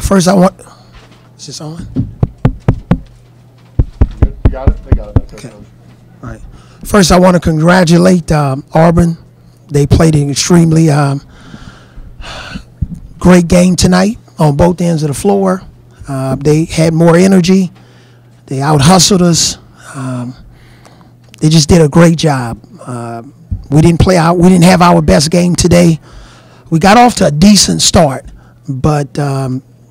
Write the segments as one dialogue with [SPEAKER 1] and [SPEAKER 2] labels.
[SPEAKER 1] First, I want. Is this on?
[SPEAKER 2] Good. You got it? They got it. That's
[SPEAKER 1] Okay.
[SPEAKER 2] Coach.
[SPEAKER 1] All right. First, I want to congratulate Auburn. They played an extremely great game tonight on both ends of the floor. They had more energy. They out-hustled us. They just did a great job. We didn't have our best game today. We got off to a decent start, but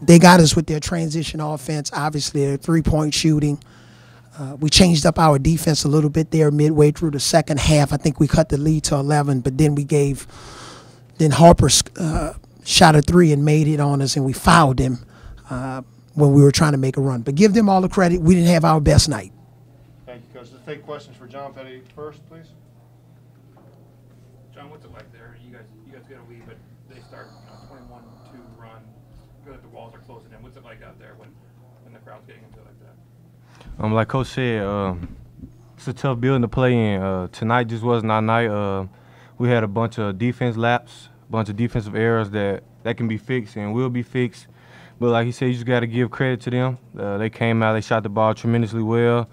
[SPEAKER 1] they got us with their transition offense, obviously their three-point shooting. We changed up our defense a little bit there midway through the second half. I think we cut the lead to 11, but then then Harper shot a three and made it on us, and we fouled him when we were trying to make a run. But give them all the credit. We didn't have our best night.
[SPEAKER 2] Thank you, Coach. Let's take questions for John Petty first, please.
[SPEAKER 3] John, what's it like there? You guys get a lead, but they start 21-2 run. Feel like the walls are closing in. What's it like out there when the crowd's getting into it like that?
[SPEAKER 4] Like Coach said, it's a tough building to play in. Tonight just wasn't our night. We had a bunch of defense laps, a bunch of defensive errors that can be fixed and will be fixed. But like he said, you just got to give credit to them. They came out, they shot the ball tremendously well,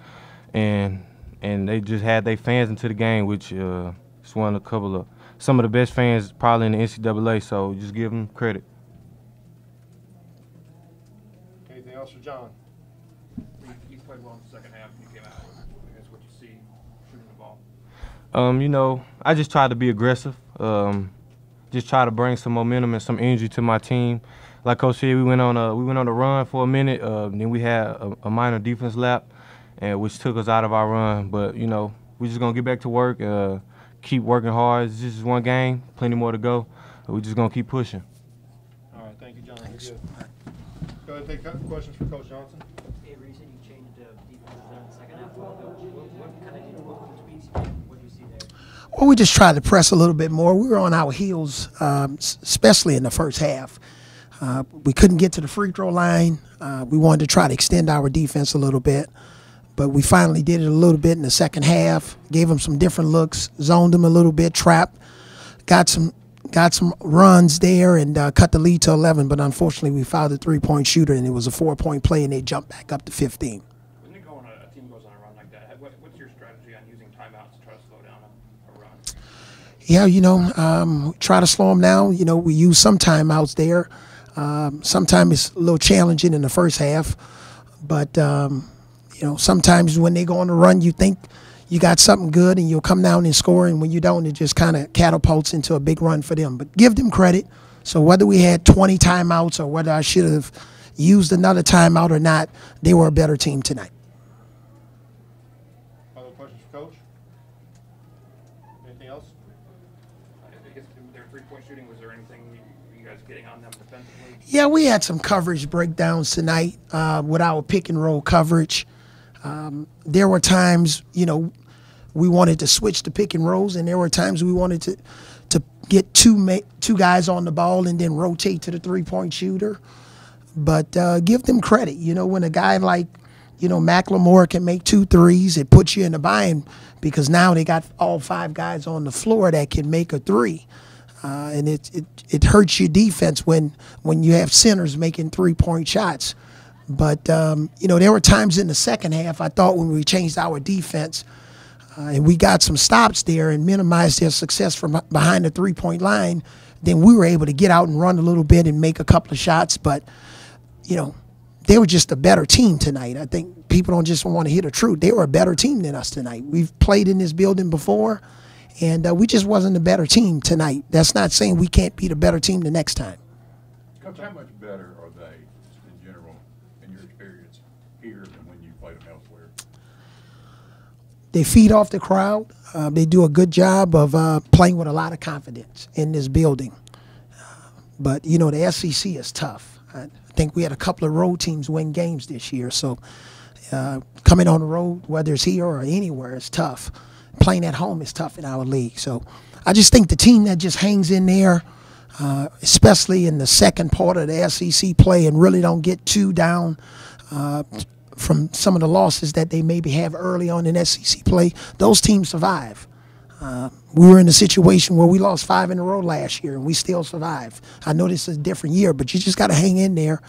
[SPEAKER 4] and they just had their fans into the game, which is some of the best fans probably in the NCAA. So just give them credit.
[SPEAKER 2] Anything else for John?
[SPEAKER 3] You played well in the second half. You came out. I guess what you see shooting the ball.
[SPEAKER 4] I just tried to be aggressive. Just try to bring some momentum and some energy to my team. Like Coach said, we went on a run for a minute. Then we had a minor defense lap, which took us out of our run. But we're just gonna get back to work. Keep working hard. It's just one game, plenty more to go. We're just gonna keep pushing.
[SPEAKER 2] All right, thank you, John. Thanks. Good. Go ahead and take questions for Coach Johnson.
[SPEAKER 5] Avery, you said you changed defenses there in the second half. What tweaks you made? What did you see there?
[SPEAKER 1] Well, we just tried to press a little bit more. We were on our heels, especially in the first half. We couldn't get to the free throw line. We wanted to try to extend our defense a little bit, but we finally did it a little bit in the second half. Gave them some different looks, zoned them a little bit, trapped, got some runs there, and cut the lead to 11. But unfortunately, we fouled the three-point shooter, and it was a 4-point play, and they jumped back up to 15.
[SPEAKER 3] When a team goes on a run like that, what's your strategy on using timeouts to try to slow down a run?
[SPEAKER 1] Yeah, try to slow them down. We use some timeouts there. Sometimes it's a little challenging in the first half, but sometimes when they go on the run, you think you got something good and you'll come down and score, and when you don't, it just kind of catapults into a big run for them. But give them credit. So whether we had 20 timeouts or whether I should have used another timeout or not, they were a better team tonight.
[SPEAKER 2] Other questions for Coach? Anything else?
[SPEAKER 3] I guess their three-point shooting, was there anything you guys getting on them defensively?
[SPEAKER 1] Yeah, we had some coverage breakdowns tonight with our pick and roll coverage. There were times, we wanted to switch to pick and rolls, and there were times we wanted to get two guys on the ball and then rotate to the three-point shooter. But give them credit. When a guy like, Macklemore can make 2 threes, it puts you in the bind because now they got all 5 guys on the floor that can make a 3. And it hurts your defense when you have centers making 3-point shots. But, there were times in the second half, I thought, when we changed our defense and we got some stops there and minimized their success from behind the 3-point line, then we were able to get out and run a little bit and make a couple of shots. But, they were just a better team tonight. I think people don't just want to hear the truth. They were a better team than us tonight. We've played in this building before, and we just wasn't a better team tonight. That's not saying we can't beat a better team the next time.
[SPEAKER 6] Coach, how much better are they, in general, in your experience here than when you played them elsewhere?
[SPEAKER 1] They feed off the crowd. They do a good job of playing with a lot of confidence in this building. But, the SEC is tough. I think we had a couple of road teams win games this year. So coming on the road, whether it's here or anywhere, is tough. Playing at home is tough in our league. So I just think the team that just hangs in there, especially in the second part of the SEC play, and really don't get too down from some of the losses that they maybe have early on in SEC play, those teams survive. We were in a situation where we lost 5 in a row last year, and we still survived. I know this is a different year, but you just got to hang in there.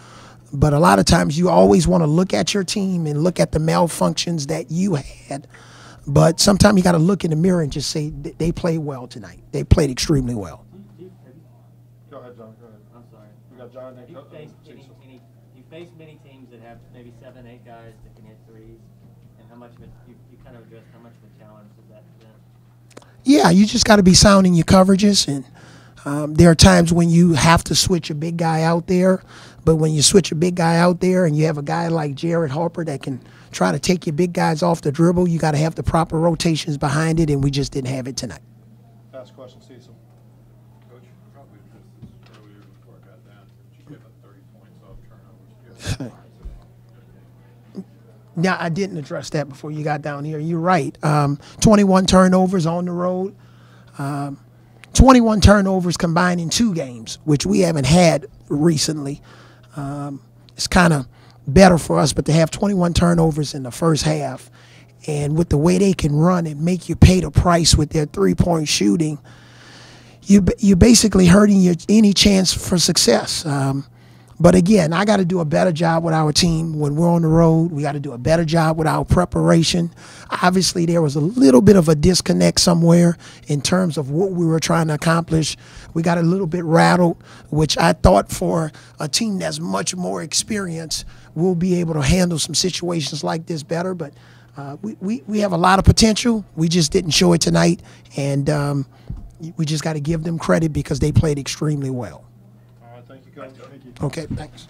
[SPEAKER 1] But a lot of times you always want to look at your team and look at the malfunctions that you had. But sometimes you got to look in the mirror and just say they played well tonight. They played extremely well.
[SPEAKER 2] Go ahead, John, go ahead.
[SPEAKER 5] I'm sorry.
[SPEAKER 2] We got John and
[SPEAKER 5] You faced
[SPEAKER 2] Jason.
[SPEAKER 5] you faced many teams that have maybe 7, 8 guys that can hit threes, and how much of it you kind of addressed how much of a challenge is that to them?
[SPEAKER 1] Yeah, you just got to be sound in your coverages, and there are times when you have to switch a big guy out there. But when you switch a big guy out there and you have a guy like Jared Harper that can try to take your big guys off the dribble, you got to have the proper rotations behind it, and we just didn't have it tonight.
[SPEAKER 2] Last question, Cecil.
[SPEAKER 6] Coach, you probably addressed this earlier before I got down, but you gave up 30 points off turnovers.
[SPEAKER 1] Yeah, I didn't address that before you got down here. You're right. 21 turnovers on the road. 21 turnovers combined in 2 games, which we haven't had recently. It's kind of better for us, but to have 21 turnovers in the first half, and with the way they can run and make you pay the price with their 3-point shooting, you're basically hurting any chance for success. But again, I got to do a better job with our team when we're on the road. We got to do a better job with our preparation. Obviously, there was a little bit of a disconnect somewhere in terms of what we were trying to accomplish. We got a little bit rattled, which I thought for a team that's much more experienced, we'll be able to handle some situations like this better. But we have a lot of potential. We just didn't show it tonight, and we just got to give them credit because they played extremely well.
[SPEAKER 2] All right, thank you, Coach. Thank you.
[SPEAKER 1] Okay, thanks.